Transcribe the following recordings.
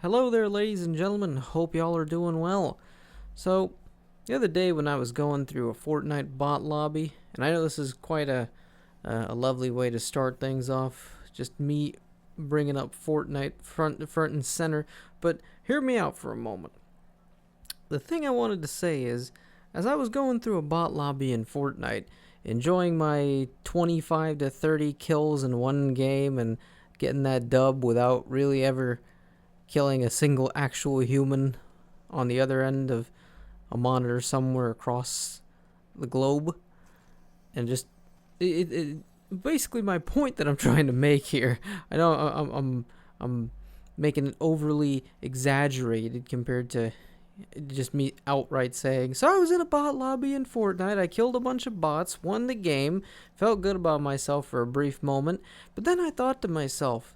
Hello there, ladies and gentlemen. Hope y'all are doing well. So, the other day when I was going through a Fortnite bot lobby, and I know this is quite a lovely way to start things off, just me bringing up Fortnite front and center, but hear me out for a moment. The thing I wanted to say is, as I was going through a bot lobby in Fortnite, enjoying my 25 to 30 kills in one game and getting that dub without really ever killing a single actual human on the other end of a monitor somewhere across the globe, and just basically my point that I'm trying to make here. I know I'm making it overly exaggerated compared to just me outright saying, so I was in a bot lobby in Fortnite, I killed a bunch of bots, won the game, felt good about myself for a brief moment, but then I thought to myself,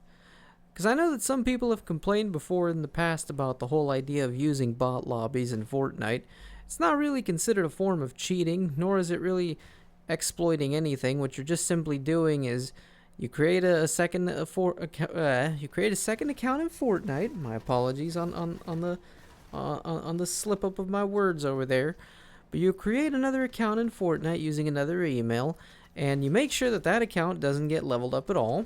because I know that some people have complained before in the past about the whole idea of using bot lobbies in Fortnite. It's not really considered a form of cheating, nor is it really exploiting anything. What you're just simply doing is you create a second you create a second account in Fortnite. My apologies on the slip up of my words over there. But you create another account in Fortnite using another email, and you make sure that that account doesn't get leveled up at all.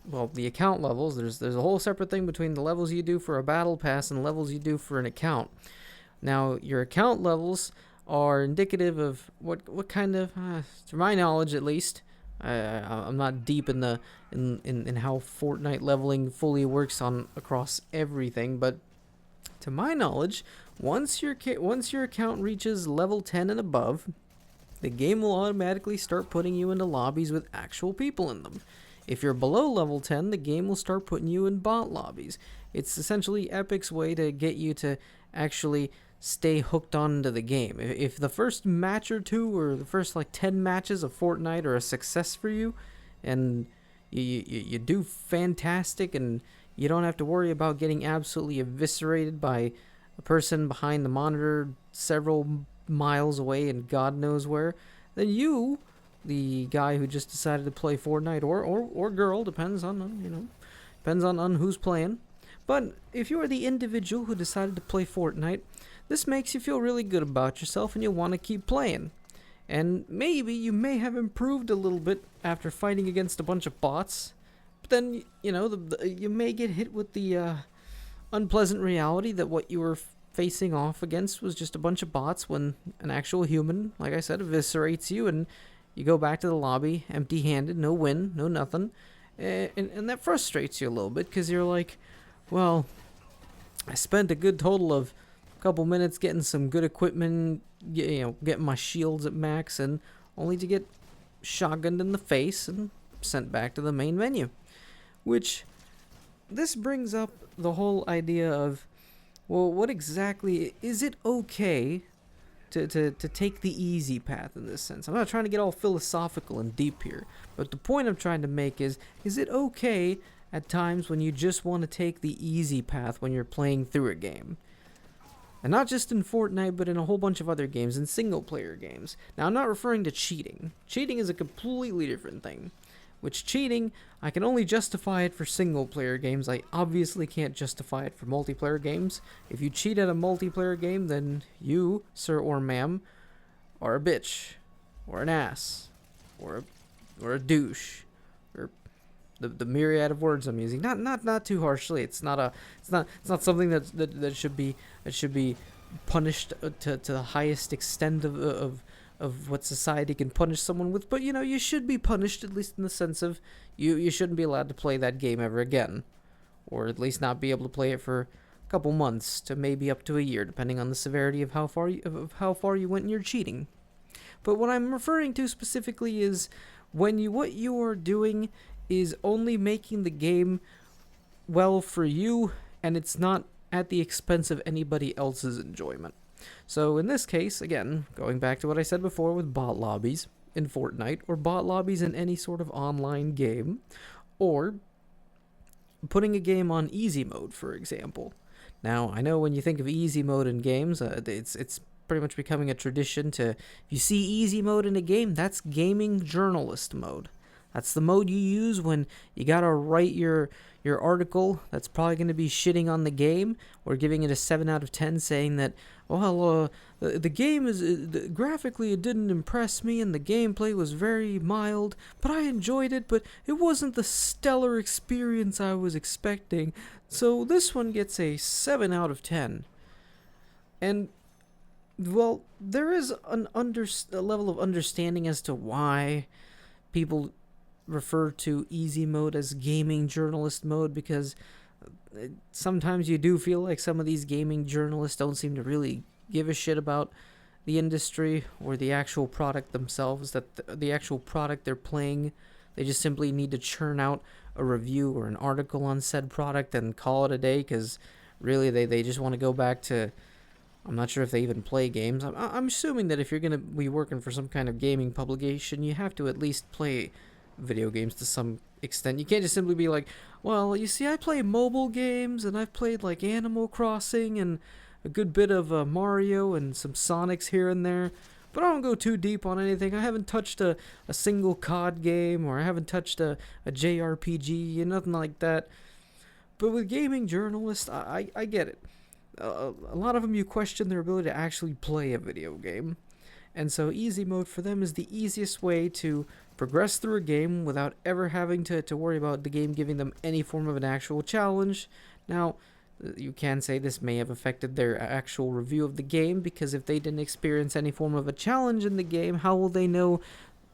Well, the account levels, there's a whole separate thing between the levels you do for a battle pass and levels you do for an account. Now, your account levels are indicative of what kind of, to my knowledge at least, I'm not deep in the in how Fortnite leveling fully works on across everything, but to my knowledge, once your account reaches level 10 and above, the game will automatically start putting you into lobbies with actual people in them. If you're below level 10, the game will start putting you in bot lobbies. It's essentially Epic's way to get you to actually stay hooked onto the game. If the first match or two, or the first like 10 matches of Fortnite are a success for you, and you do fantastic, and you don't have to worry about getting absolutely eviscerated by a person behind the monitor several miles away and God knows where, then you, the guy who just decided to play Fortnite, or girl, depends on who's playing. But if you are the individual who decided to play Fortnite, this makes you feel really good about yourself and you'll want to keep playing. And maybe you may have improved a little bit after fighting against a bunch of bots, but then, you may get hit with the unpleasant reality that what you were facing off against was just a bunch of bots when an actual human, like I said, eviscerates you, and you go back to the lobby empty-handed, no win, no nothing, and that frustrates you a little bit because you're like, well, I spent a good total of a couple minutes getting some good equipment, getting my shields at max, and only to get shotgunned in the face and sent back to the main menu. Which, this brings up the whole idea of, well, what exactly, is it okay to take the easy path in this sense? I'm not trying to get all philosophical and deep here, but the point I'm trying to make is it okay at times when you just want to take the easy path when you're playing through a game? And not just in Fortnite, but in a whole bunch of other games, in single-player games. Now, I'm not referring to cheating. Cheating is a completely different thing. Which cheating, I can only justify it for single-player games. I obviously can't justify it for multiplayer games. If you cheat at a multiplayer game, then you, sir or ma'am, are a bitch, or an ass, or a douche, or the myriad of words I'm using. Not too harshly. It's not something that should be punished to the highest extent of what society can punish someone with, but you should be punished, at least in the sense of you shouldn't be allowed to play that game ever again, or at least not be able to play it for a couple months to maybe up to a year, depending on the severity of how far you went in your cheating. But what I'm referring to specifically is when what you are doing is only making the game well for you, and it's not at the expense of anybody else's enjoyment. So in this case, again, going back to what I said before with bot lobbies in Fortnite, or bot lobbies in any sort of online game, or putting a game on easy mode, for example. Now, I know when you think of easy mode in games, it's pretty much becoming a tradition to, if you see easy mode in a game, that's gaming journalist mode. That's the mode you use when you gotta write your article that's probably going to be shitting on the game or giving it a 7 out of 10, saying that, well, the game graphically it didn't impress me and the gameplay was very mild, but I enjoyed it, but it wasn't the stellar experience I was expecting. So this one gets a 7 out of 10. And well, there is a level of understanding as to why people refer to easy mode as gaming journalist mode, because sometimes you do feel like some of these gaming journalists don't seem to really give a shit about the industry or the actual product themselves, that the actual product they're playing. They just simply need to churn out a review or an article on said product and call it a day, because really they just want to go back to, I'm not sure if they even play games. I'm assuming that if you're going to be working for some kind of gaming publication, you have to at least play video games to some extent. You can't just simply be like, well, you see, I play mobile games, and I've played like Animal Crossing and a good bit of Mario and some Sonics here and there, but I don't go too deep on anything. I haven't touched a single COD game, or I haven't touched a JRPG, and nothing like that. But with gaming journalists, I get it. A lot of them, you question their ability to actually play a video game. And so easy mode for them is the easiest way to progress through a game without ever having to worry about the game giving them any form of an actual challenge. Now, you can say this may have affected their actual review of the game, because if they didn't experience any form of a challenge in the game, how will they know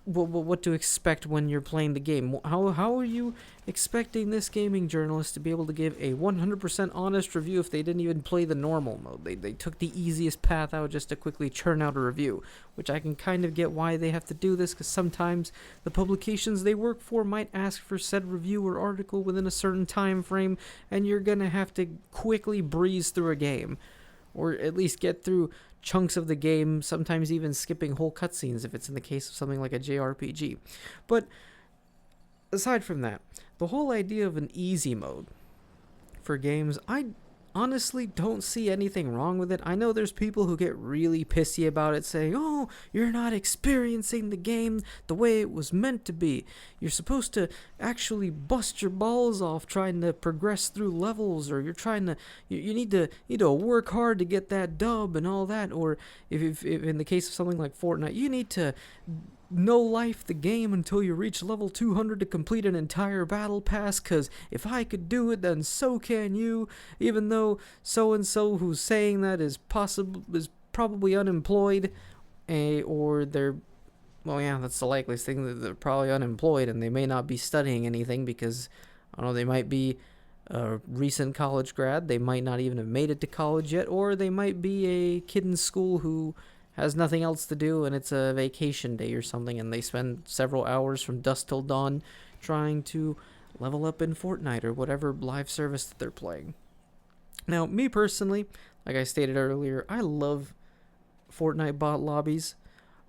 what to expect when you're playing the game? How are you expecting this gaming journalist to be able to give a 100% honest review if they didn't even play the normal mode? They took the easiest path out just to quickly churn out a review, which I can kind of get why they have to do this, because sometimes the publications they work for might ask for said review or article within a certain time frame, and you're gonna have to quickly breeze through a game, or at least get through chunks of the game, sometimes even skipping whole cutscenes if it's in the case of something like a JRPG. But aside from that, the whole idea of an easy mode for games, I honestly don't see anything wrong with it. I know there's people who get really pissy about it, saying, oh, you're not experiencing the game the way it was meant to be. You're supposed to actually bust your balls off trying to progress through levels, or you're trying to, you need to work hard to get that dub and all that. Or if in the case of something like Fortnite, you need to no life the game until you reach level 200 to complete an entire battle pass, because if I could do it, then so can you, even though so-and-so who's saying that is probably unemployed, or they're, well, yeah, that's the likeliest thing, that they're probably unemployed and they may not be studying anything, because, I don't know, they might be a recent college grad, they might not even have made it to college yet, or they might be a kid in school who has nothing else to do and it's a vacation day or something, and they spend several hours from dusk till dawn trying to level up in Fortnite or whatever live service that they're playing. Now, me personally, like I stated earlier, I love Fortnite bot lobbies,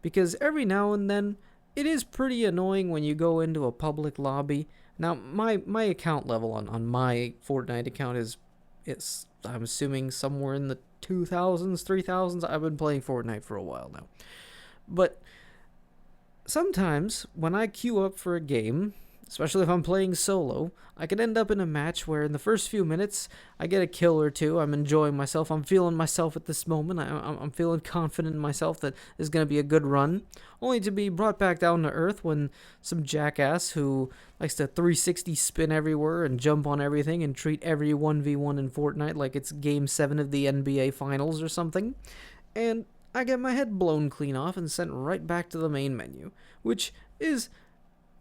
because every now and then it is pretty annoying when you go into a public lobby. Now, my account level on my Fortnite account is I'm assuming somewhere in the 2000s, 3000s. I've been playing Fortnite for a while now. But sometimes when I queue up for a game, especially if I'm playing solo, I could end up in a match where in the first few minutes I get a kill or two. I'm enjoying myself. I'm feeling myself at this moment. I'm feeling confident in myself that this is going to be a good run, only to be brought back down to earth when some jackass who likes to 360 spin everywhere and jump on everything and treat every 1v1 in Fortnite like it's Game 7 of the NBA Finals or something, and I get my head blown clean off and sent right back to the main menu, which is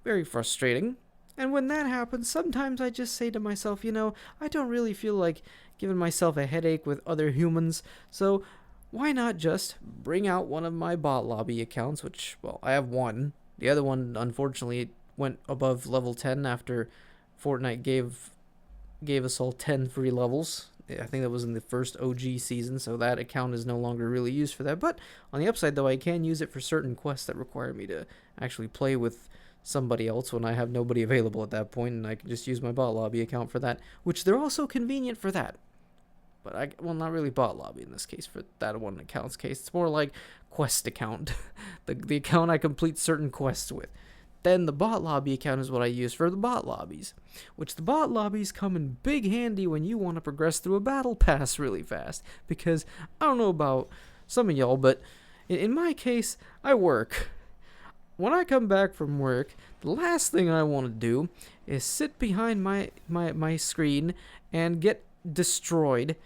very frustrating. And when that happens, sometimes I just say to myself, I don't really feel like giving myself a headache with other humans, so why not just bring out one of my bot lobby accounts, which, well, I have one. The other one, unfortunately, went above level 10 after Fortnite gave us all 10 free levels. I think that was in the first OG season, so that account is no longer really used for that. But on the upside, though, I can use it for certain quests that require me to actually play with somebody else when I have nobody available at that point, and I can just use my bot lobby account for that, which they're also convenient for that. But not really bot lobby in this case for that one account's case. It's more like quest account, the account I complete certain quests with. Then the bot lobby account is what I use for the bot lobbies, which the bot lobbies come in big handy when you want to progress through a battle pass really fast. Because I don't know about some of y'all, but in my case, I work. When I come back from work, the last thing I want to do is sit behind my screen and get destroyed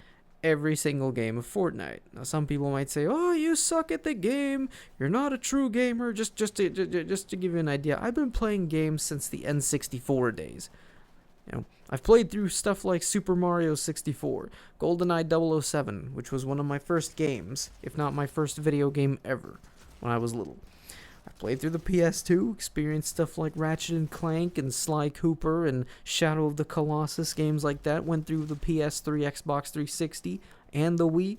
every single game of Fortnite. Now, some people might say, "Oh, you suck at the game. You're not a true gamer." Just to give you an idea, I've been playing games since the N64 days. I've played through stuff like Super Mario 64, GoldenEye 007, which was one of my first games, if not my first video game ever, when I was little. I played through the PS2, experienced stuff like Ratchet and Clank and Sly Cooper and Shadow of the Colossus, games like that. Went through the PS3, Xbox 360, and the Wii.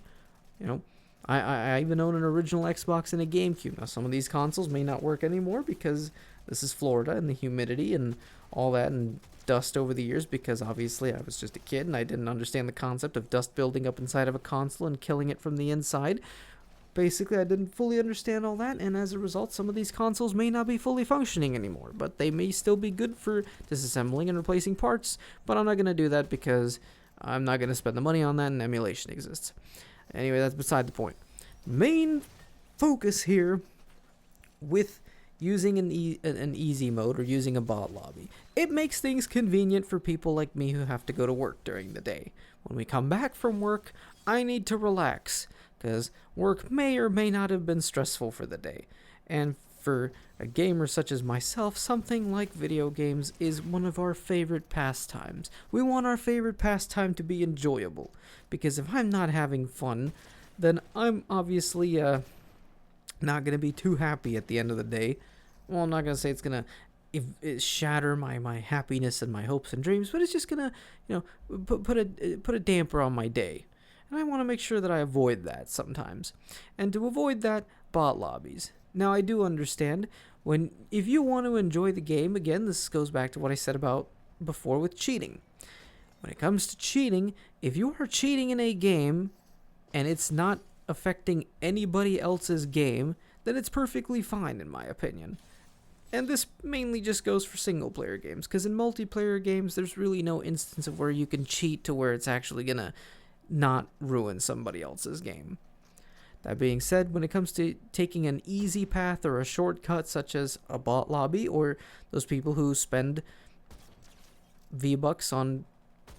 I even own an original Xbox and a GameCube. Now, some of these consoles may not work anymore because this is Florida and the humidity and all that and dust over the years, because obviously I was just a kid and I didn't understand the concept of dust building up inside of a console and killing it from the inside. Basically, I didn't fully understand all that, and as a result, some of these consoles may not be fully functioning anymore, but they may still be good for disassembling and replacing parts, but I'm not going to do that because I'm not going to spend the money on that, and emulation exists. Anyway, that's beside the point. Main focus here with using an easy mode or using a bot lobby. It makes things convenient for people like me who have to go to work during the day. When we come back from work, I need to relax, because work may or may not have been stressful for the day. And for a gamer such as myself, something like video games is one of our favorite pastimes. We want our favorite pastime to be enjoyable, because if I'm not having fun, then I'm obviously not going to be too happy at the end of the day. Well, I'm not going to say it's going to shatter my happiness and my hopes and dreams, but it's just going to, put a damper on my day. And I want to make sure that I avoid that sometimes. And to avoid that, bot lobbies. Now, I do understand if you want to enjoy the game, again, this goes back to what I said about before with cheating. When it comes to cheating, if you are cheating in a game and it's not affecting anybody else's game, then it's perfectly fine, in my opinion. And this mainly just goes for single-player games, because in multiplayer games, there's really no instance of where you can cheat to where it's actually going to not ruin somebody else's game. That being said, when it comes to taking an easy path or a shortcut such as a bot lobby, or those people who spend V-Bucks on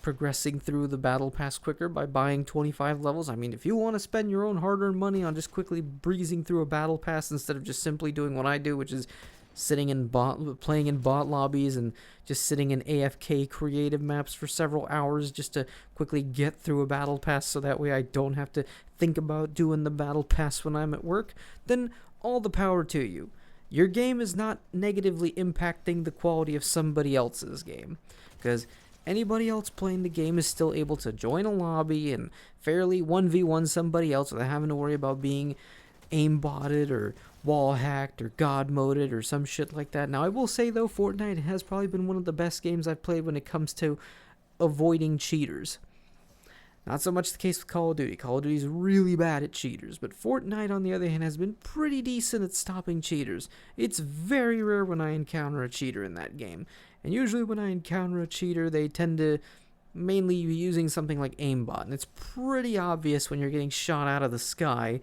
progressing through the battle pass quicker by buying 25 levels, I mean, if you want to spend your own hard-earned money on just quickly breezing through a battle pass instead of just simply doing what I do, which is playing in bot lobbies and just sitting in AFK creative maps for several hours just to quickly get through a battle pass so that way I don't have to think about doing the battle pass when I'm at work, then all the power to you. Your game is not negatively impacting the quality of somebody else's game, because anybody else playing the game is still able to join a lobby and fairly 1v1 somebody else without having to worry about being aimbotted or wall hacked or god moded or some shit like that. Now, I will say though, Fortnite has probably been one of the best games I've played when it comes to avoiding cheaters. Not so much the case with Call of Duty. Call of Duty is really bad at cheaters, but Fortnite, on the other hand, has been pretty decent at stopping cheaters. It's very rare when I encounter a cheater in that game, and usually when I encounter a cheater, they tend to mainly be using something like aimbot, and it's pretty obvious when you're getting shot out of the sky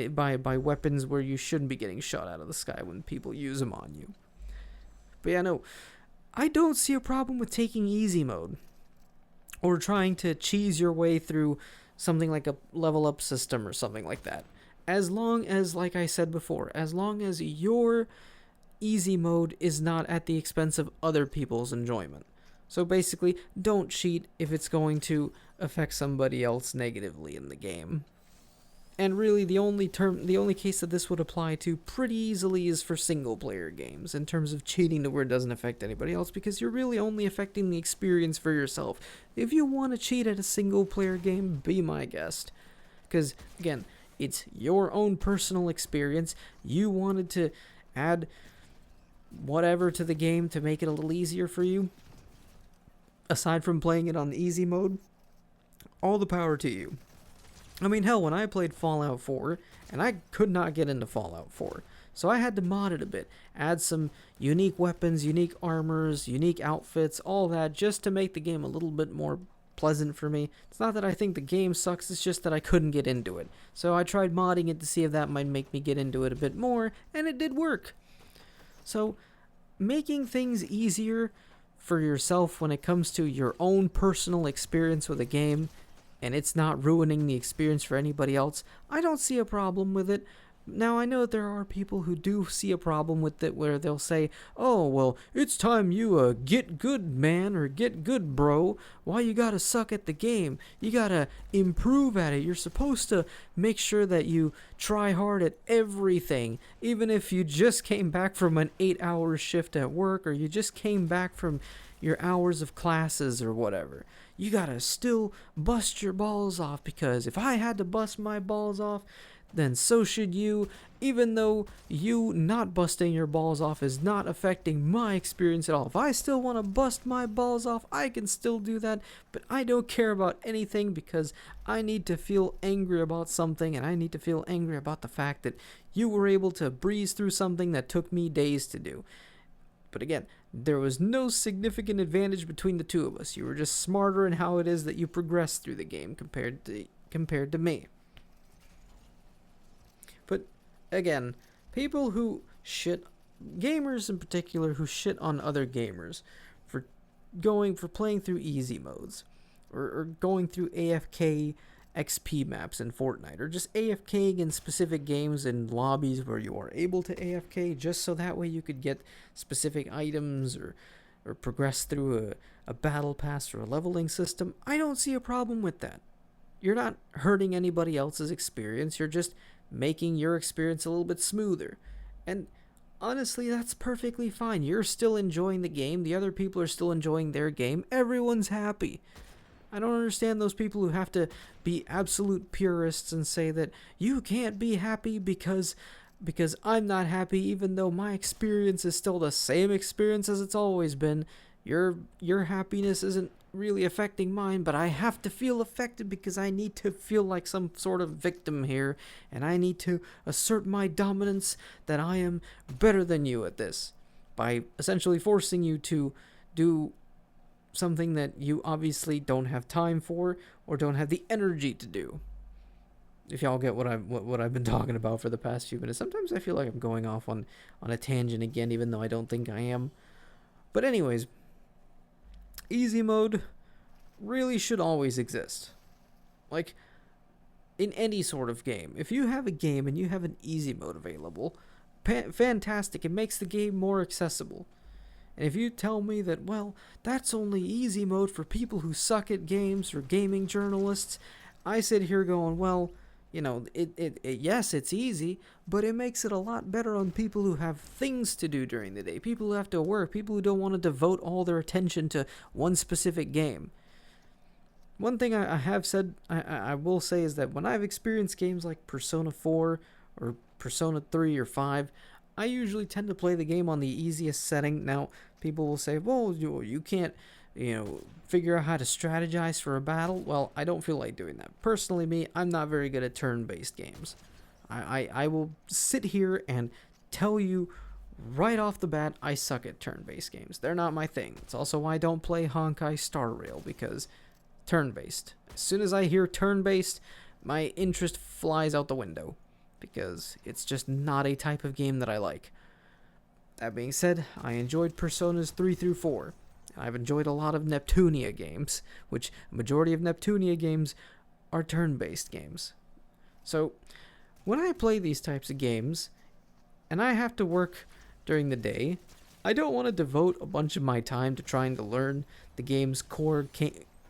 by weapons where you shouldn't be getting shot out of the sky when people use them on you. But yeah, no, I don't see a problem with taking easy mode or trying to cheese your way through something like a level up system or something like that. As long as, like I said before, as long as your easy mode is not at the expense of other people's enjoyment. So basically, don't cheat if it's going to affect somebody else negatively in the game. And really, the only case that this would apply to pretty easily is for single-player games, in terms of cheating to where it doesn't affect anybody else, because you're really only affecting the experience for yourself. If you want to cheat at a single-player game, be my guest. Because, again, it's your own personal experience. You wanted to add whatever to the game to make it a little easier for you. Aside from playing it on the easy mode, all the power to you. I mean, hell, when I played Fallout 4, and I could not get into Fallout 4, So I had to mod it a bit, add some unique weapons, unique armors, unique outfits, all that, just to make the game a little bit more pleasant for me. It's not that I think the game sucks, it's just that I couldn't get into it. So I tried modding it to see if that might make me get into it a bit more, and it did work. So making things easier for yourself when it comes to your own personal experience with a game, and it's not ruining the experience for anybody else, I don't see a problem with it. Now, I know that there are people who do see a problem with it where they'll say, oh, well, it's time you get good, man, or get good, bro. Why you gotta suck at the game? You gotta improve at it. You're supposed to make sure that you try hard at everything, even if you just came back from an 8-hour shift at work, or you just came back from your hours of classes or whatever. You gotta still bust your balls off, because if I had to bust my balls off, then so should you, even though you not busting your balls off is not affecting my experience at all. If I still want to bust my balls off, I can still do that, but I don't care about anything, because I need to feel angry about something, and I need to feel angry about the fact that you were able to breeze through something that took me days to do. But again, there was no significant advantage between the two of us. You were just smarter in how it is that you progressed through the game compared to me. But again, people who shit, gamers in particular, who shit on other gamers for playing through easy modes, or going through AFK XP maps in Fortnite, or just AFKing in specific games in lobbies where you are able to AFK, just so that way you could get specific items or progress through a battle pass or a leveling system. I don't see a problem with that. You're not hurting anybody else's experience, you're just making your experience a little bit smoother. And honestly, that's perfectly fine. You're still enjoying the game, the other people are still enjoying their game, everyone's happy. I don't understand those people who have to be absolute purists and say that you can't be happy because I'm not happy, even though my experience is still the same experience as it's always been. Your happiness isn't really affecting mine, but I have to feel affected because I need to feel like some sort of victim here, and I need to assert my dominance that I am better than you at this, by essentially forcing you to do something that you obviously don't have time for or don't have the energy to do. If y'all get what I've been talking about for the past few minutes. Sometimes I feel like I'm going off on a tangent again, even though I don't think I am. But anyways, easy mode really should always exist. Like, in any sort of game. If you have a game and you have an easy mode available, fantastic. It makes the game more accessible. And if you tell me that, well, that's only easy mode for people who suck at games or gaming journalists, I sit here going, well, you know, yes, it's easy, but it makes it a lot better on people who have things to do during the day, people who have to work, people who don't want to devote all their attention to one specific game. One thing I have said, I will say, is that when I've experienced games like Persona 4 or Persona 3 or 5, I usually tend to play the game on the easiest setting. Now, people will say, well, you can't, figure out how to strategize for a battle. Well, I don't feel like doing that. Personally, me, I'm not very good at turn-based games. I will sit here and tell you right off the bat, I suck at turn-based games. They're not my thing. It's also why I don't play Honkai Star Rail, because turn-based. As soon as I hear turn-based, my interest flies out the window, because it's just not a type of game that I like. That being said, I enjoyed Personas 3 through 4. I've enjoyed a lot of Neptunia games, which a majority of Neptunia games are turn-based games. So, when I play these types of games, and I have to work during the day, I don't want to devote a bunch of my time to trying to learn the game's core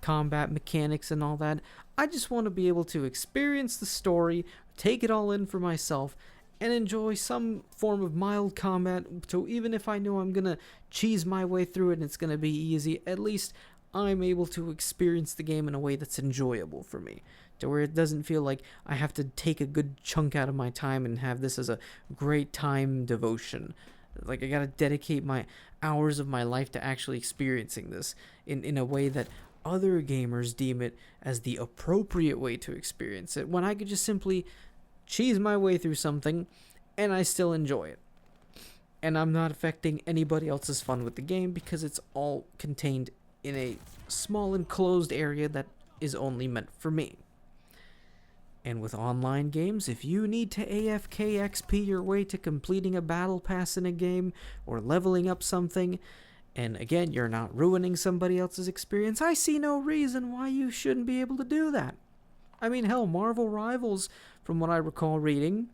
combat mechanics and all that. I just want to be able to experience the story, take it all in for myself, and enjoy some form of mild combat. So even if I know I'm gonna cheese my way through it and it's gonna be easy, at least I'm able to experience the game in a way that's enjoyable for me, to where it doesn't feel like I have to take a good chunk out of my time and have this as a great time devotion. Like, I gotta dedicate my hours of my life to actually experiencing this in a way that other gamers deem it as the appropriate way to experience it, when I could just simply cheese my way through something and I still enjoy it. And I'm not affecting anybody else's fun with the game because it's all contained in a small enclosed area that is only meant for me. And with online games, if you need to AFK XP your way to completing a battle pass in a game or leveling up something, and again, you're not ruining somebody else's experience, I see no reason why you shouldn't be able to do that. I mean, hell, Marvel Rivals, from what I recall reading,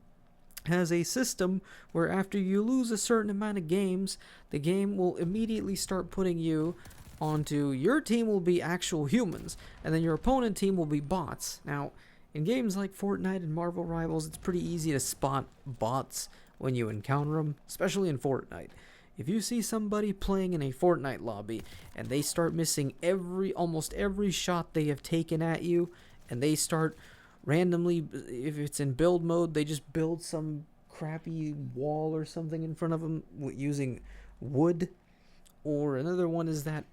has a system where after you lose a certain amount of games, the game will immediately start putting you onto your team will be actual humans, and then your opponent team will be bots. Now, in games like Fortnite and Marvel Rivals, it's pretty easy to spot bots when you encounter them, especially in Fortnite. If you see somebody playing in a Fortnite lobby and they start missing almost every shot they have taken at you, and they start randomly, if it's in build mode, they just build some crappy wall or something in front of them using wood. Or another one is that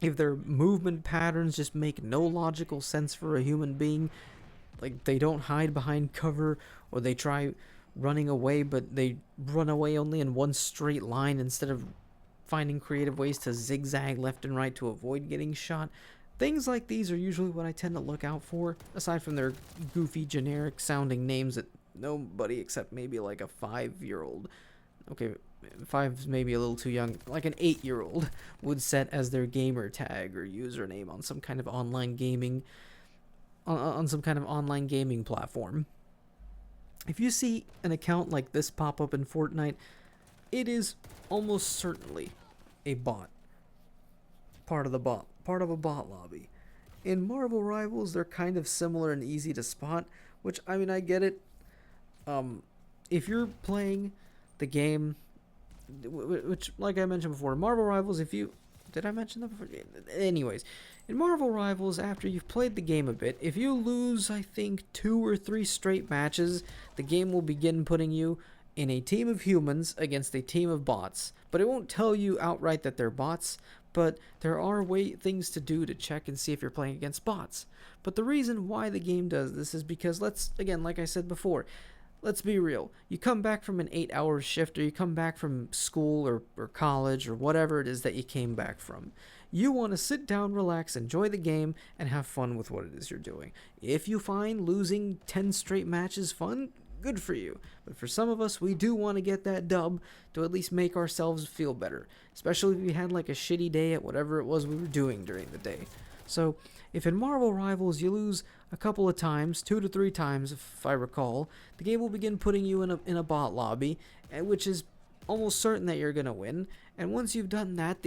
if their movement patterns just make no logical sense for a human being, like they don't hide behind cover, or they try running away but they run away only in one straight line instead of finding creative ways to zigzag left and right to avoid getting shot. Things like these are usually what I tend to look out for, aside from their goofy generic sounding names that nobody except maybe like a 5-year-old, okay, 5's maybe a little too young, like an 8-year-old would set as their gamer tag or username on some kind of online gaming on some kind of online gaming platform. If you see an account like this pop up in Fortnite, it is almost certainly a bot. Part of a bot lobby. In Marvel Rivals, they're kind of similar and easy to spot, which, I mean, I get it. If you're playing the game, which, like I mentioned before, Marvel Rivals, did I mention that before? Anyways, in Marvel Rivals, after you've played the game a bit, if you lose, I think, 2 or 3 straight matches, the game will begin putting you in a team of humans against a team of bots. But it won't tell you outright that they're bots, but there are things to do to check and see if you're playing against bots. But the reason why the game does this is because, like I said before, let's be real. You come back from an 8-hour shift, or you come back from school or college or whatever it is that you came back from. You want to sit down, relax, enjoy the game, and have fun with what it is you're doing. If you find losing 10 straight matches fun, good for you. But for some of us, we do want to get that dub to at least make ourselves feel better, especially if we had like a shitty day at whatever it was we were doing during the day. So, if in Marvel Rivals you lose a couple of times, 2 to 3 times if I recall, the game will begin putting you in a bot lobby, which is almost certain that you're going to win. And once you've done that,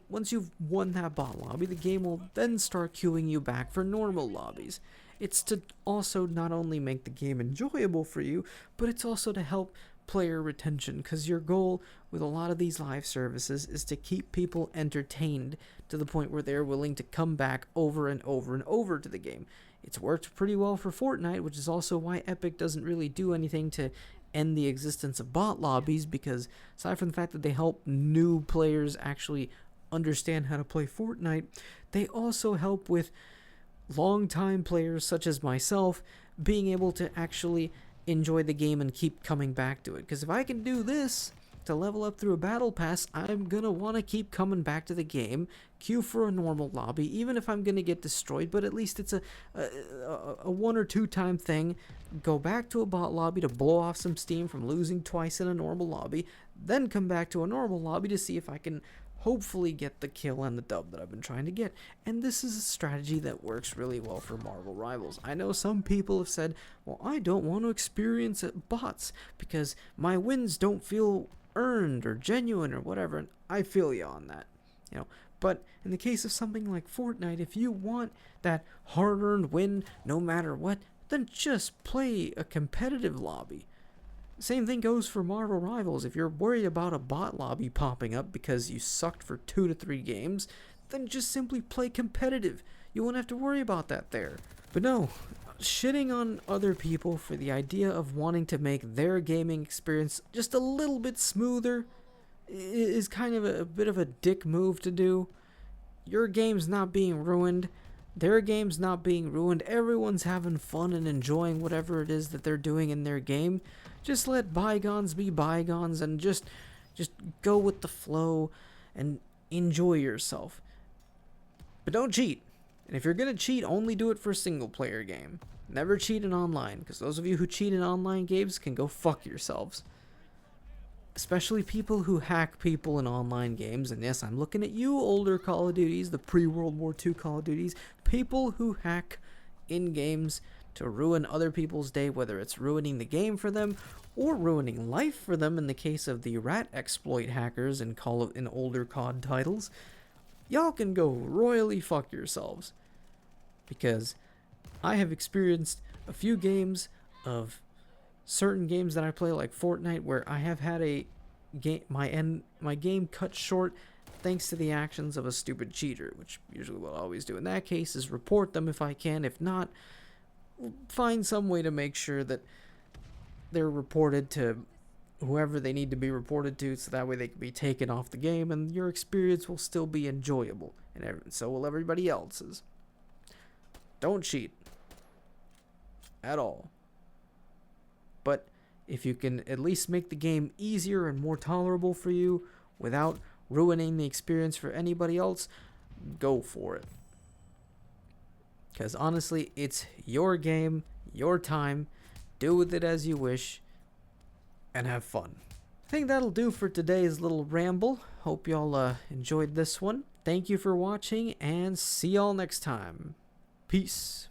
once you've won that bot lobby, the game will then start queuing you back for normal lobbies. It's to also not only make the game enjoyable for you, but it's also to help player retention, because your goal with a lot of these live services is to keep people entertained to the point where they're willing to come back over and over and over to the game. It's worked pretty well for Fortnite, which is also why Epic doesn't really do anything to end the existence of bot lobbies, because aside from the fact that they help new players actually understand how to play Fortnite, they also help with long-time players such as myself being able to actually enjoy the game and keep coming back to it. Because if I can do this to level up through a battle pass, I'm gonna want to keep coming back to the game, queue for a normal lobby, even if I'm gonna get destroyed, but at least it's a 1 or 2 time thing. Go back to a bot lobby to blow off some steam from losing twice in a normal lobby, then come back to a normal lobby to see if I can hopefully get the kill and the dub that I've been trying to get. And this is a strategy that works really well for Marvel Rivals. I know some people have said, well, I don't want to experience bots because my wins don't feel earned or genuine or whatever, and I feel you on that, But in the case of something like Fortnite, if you want that hard-earned win no matter what, then just play a competitive lobby. Same thing goes for Marvel Rivals. If you're worried about a bot lobby popping up because you sucked for 2 to 3 games, then just simply play competitive. You won't have to worry about that there. But no, shitting on other people for the idea of wanting to make their gaming experience just a little bit smoother is kind of a bit of a dick move to do. Your game's not being ruined. Their game's not being ruined. Everyone's having fun and enjoying whatever it is that they're doing in their game. Just let bygones be bygones and just go with the flow and enjoy yourself. But don't cheat. And if you're going to cheat, only do it for a single player game. Never cheat in online, because those of you who cheat in online games can go fuck yourselves. Especially people who hack people in online games. And yes, I'm looking at you, older Call of Duties, the pre-World War II Call of Duties. People who hack in games to ruin other people's day, whether it's ruining the game for them or ruining life for them in the case of the rat exploit hackers in older COD titles. Y'all can go royally fuck yourselves. Because I have experienced a few games of certain games that I play, like Fortnite, where I have had my game cut short thanks to the actions of a stupid cheater, which usually what I always do in that case is report them if I can. If not, find some way to make sure that they're reported to whoever they need to be reported to, so that way they can be taken off the game and your experience will still be enjoyable, and so will everybody else's. Don't cheat at all. But if you can at least make the game easier and more tolerable for you without ruining the experience for anybody else, go for it. Because honestly, it's your game, your time. Do with it as you wish, and have fun. I think that'll do for today's little ramble. Hope y'all enjoyed this one. Thank you for watching, and see y'all next time. Peace.